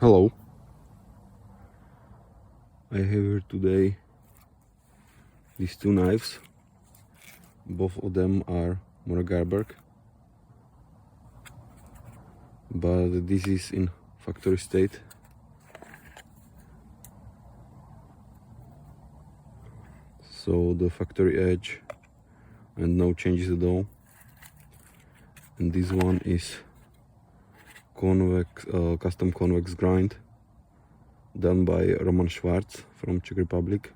Hello, I have here today these two knives. Both of them are Mora Garberg, but this is in factory state. So the factory edge and no changes at all. And this one is convex, custom convex grind done by Roman Schwarz from Czech Republic.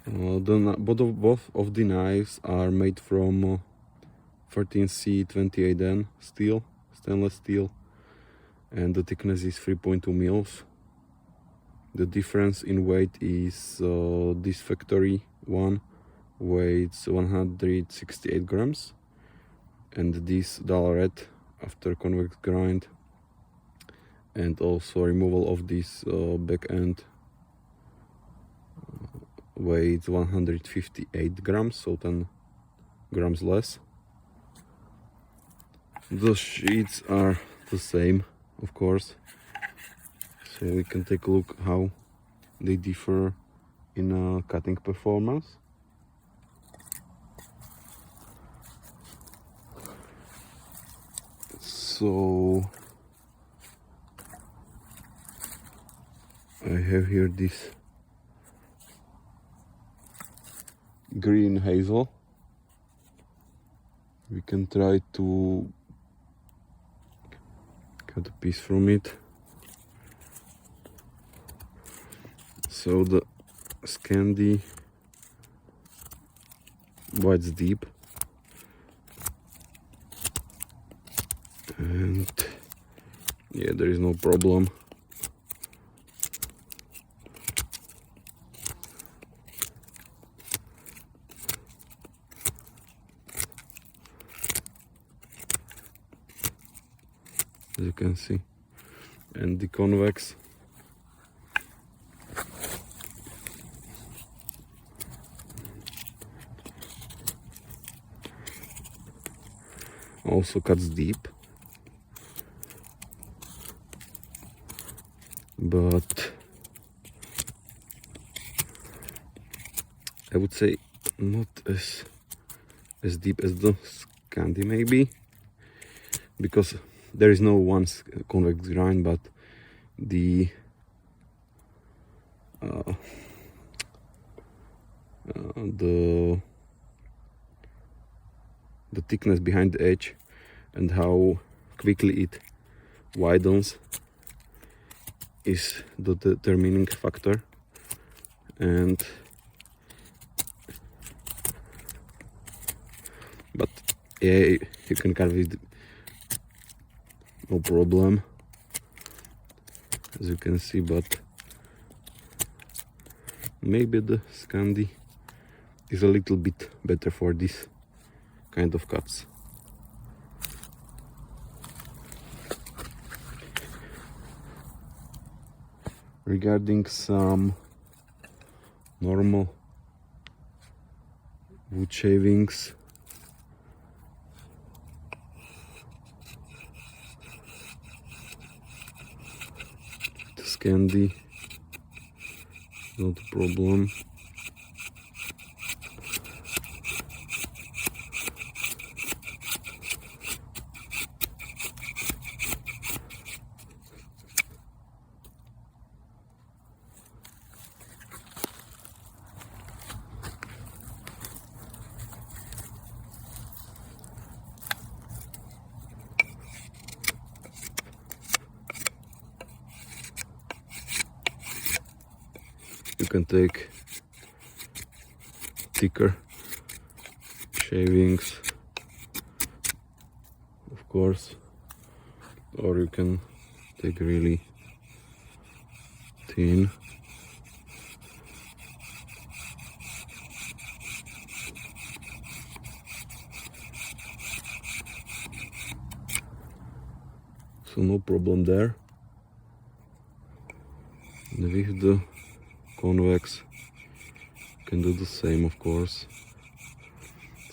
Both of the knives are made from 13C28N steel, stainless steel, and the thickness is 3.2 mils. The difference in weight is this factory one weighs 168 grams, and this dull red after convex grind and also removal of this back end weighs 158 grams, so 10 grams less. The sheets are the same, of course, so we can take a look how they differ in cutting performance. So I have here this green hazel. We can try to cut a piece from it. So the Scandi bites deep, and yeah, there is no problem. As you can see, and the convex also cuts deep, but I would say not as deep as the Scandi maybe, because there is no one convex grind, but the the thickness behind the edge and how quickly it widens is the determining factor. And but yeah, you can carve it no problem, as you can see, but maybe the Scandi is a little bit better for this kind of cuts. Regarding some normal wood shavings, the Scandi, not a problem. You can take thicker shavings, of course, or you can take really thin. So no problem there. And with the convex, you can do the same, of course.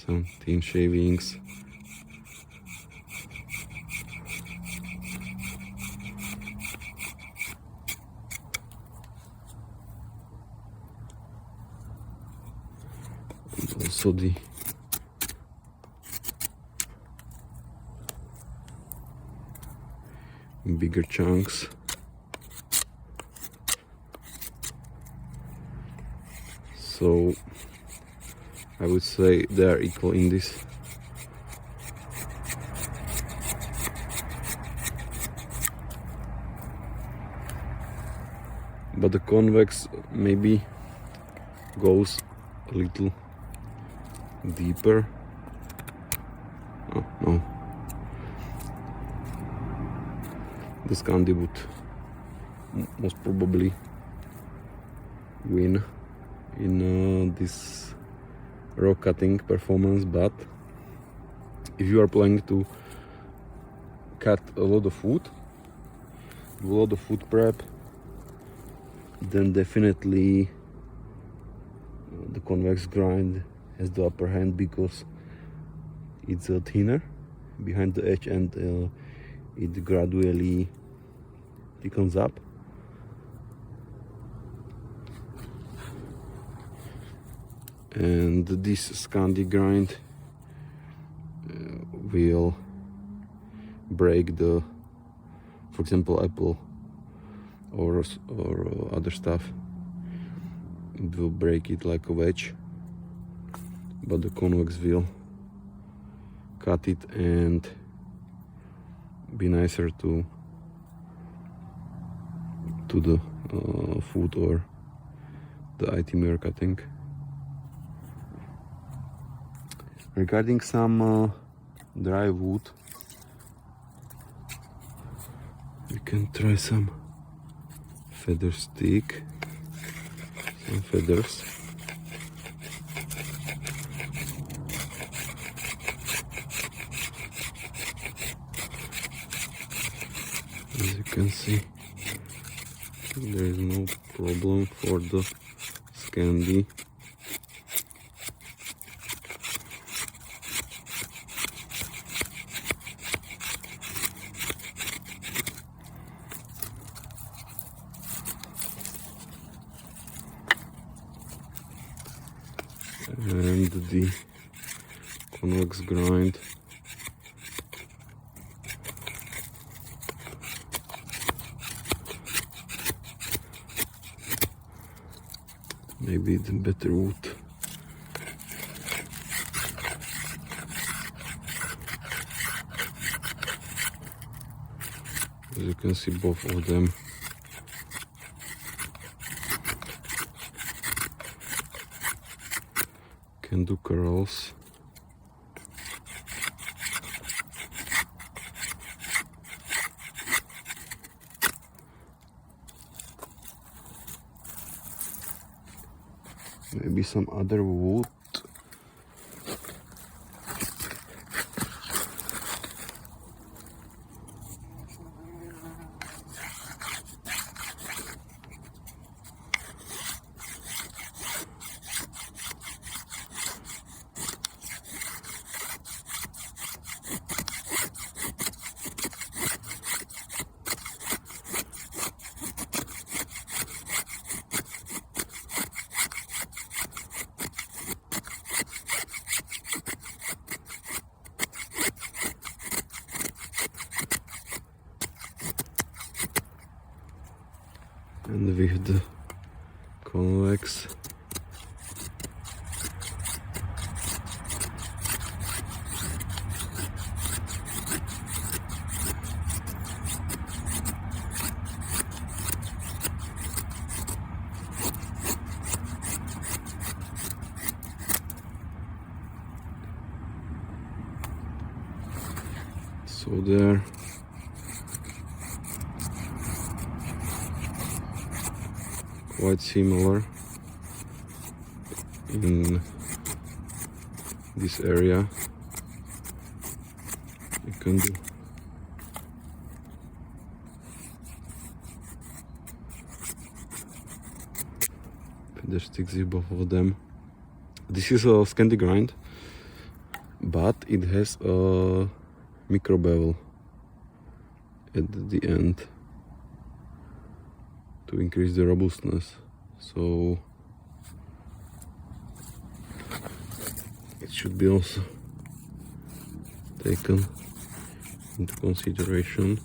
some thin shavings. And also the bigger chunks. So I would say they are equal in this. But the convex maybe goes a little deeper. Oh no. The Scandi would most probably win in this rock cutting performance, but if you are planning to cut a lot of wood, do a lot of wood prep, then definitely the convex grind has the upper hand because it's thinner behind the edge and it gradually thickens up. And this Scandi grind will break the, for example, apple or other stuff. It will break it like a wedge, but the convex will cut it and be nicer to the food or the item you're cutting. Regarding some dry wood, you can try some feather stick, some feathers. As you can see, there is no problem for the Scandi. And the convex grind maybe the better wood. As you can see, both of them can do curls. Maybe some other wood. And with the convex so there quite similar in this area. You can do feather sticks, both of them. This is a Scandi grind. but it has a micro bevel at the end to increase the robustness, so it should be also taken into consideration.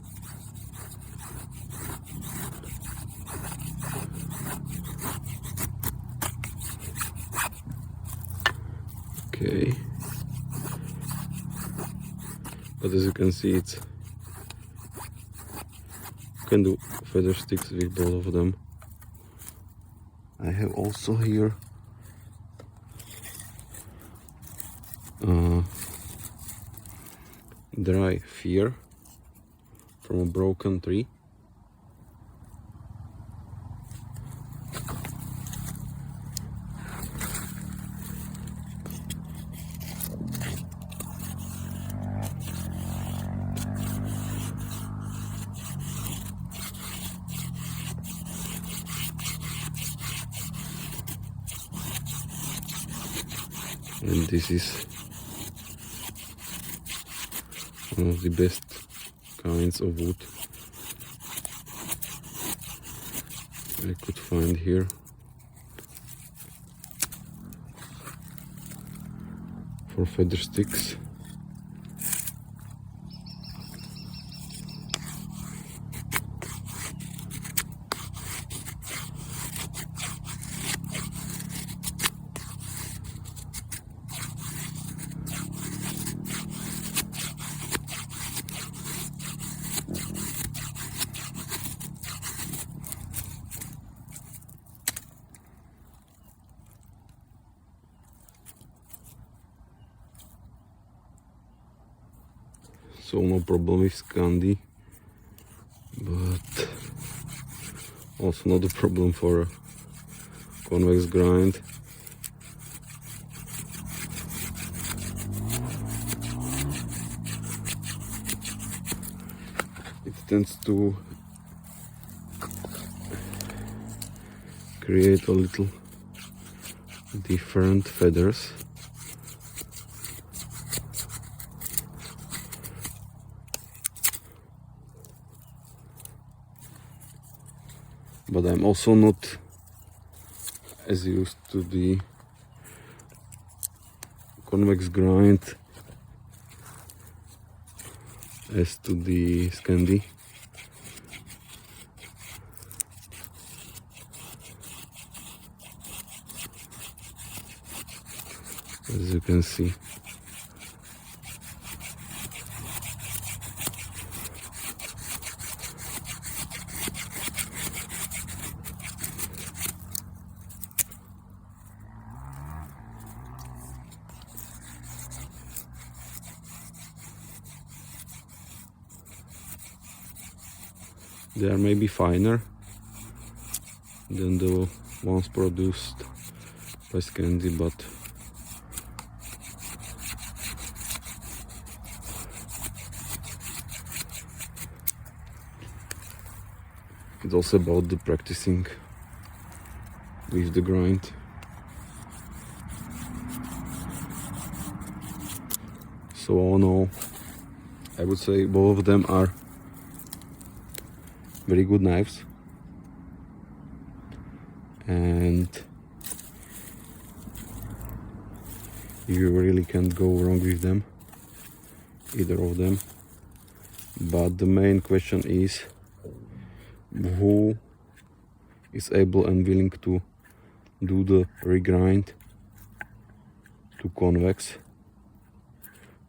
Okay, but as you can see, you can do feather sticks with both of them. I have also here dry fear from a broken tree. And this is one of the best kinds of wood I could find here. For feather sticks. So no problem with Scandi, but also not a problem for a convex grind. It tends to create a little different feathers. But I'm also not as used to the convex grind as to the Scandi. As you can see. They are maybe finer than the ones produced by Scandi, but it's also about the practicing with the grind. So all in all, I would say both of them are very good knives, and you really can't go wrong with them, either of them. But the main question is who is able and willing to do the regrind to convex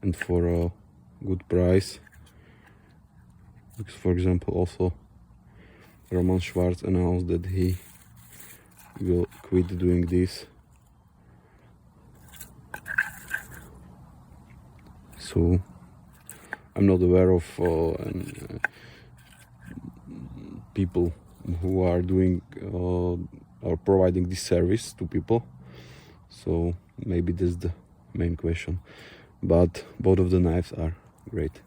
and for a good price. Because, for example, also Roman Schwarz announced that he will quit doing this. So I'm not aware of people who are doing or providing this service to people. So maybe that's the main question. But both of the knives are great.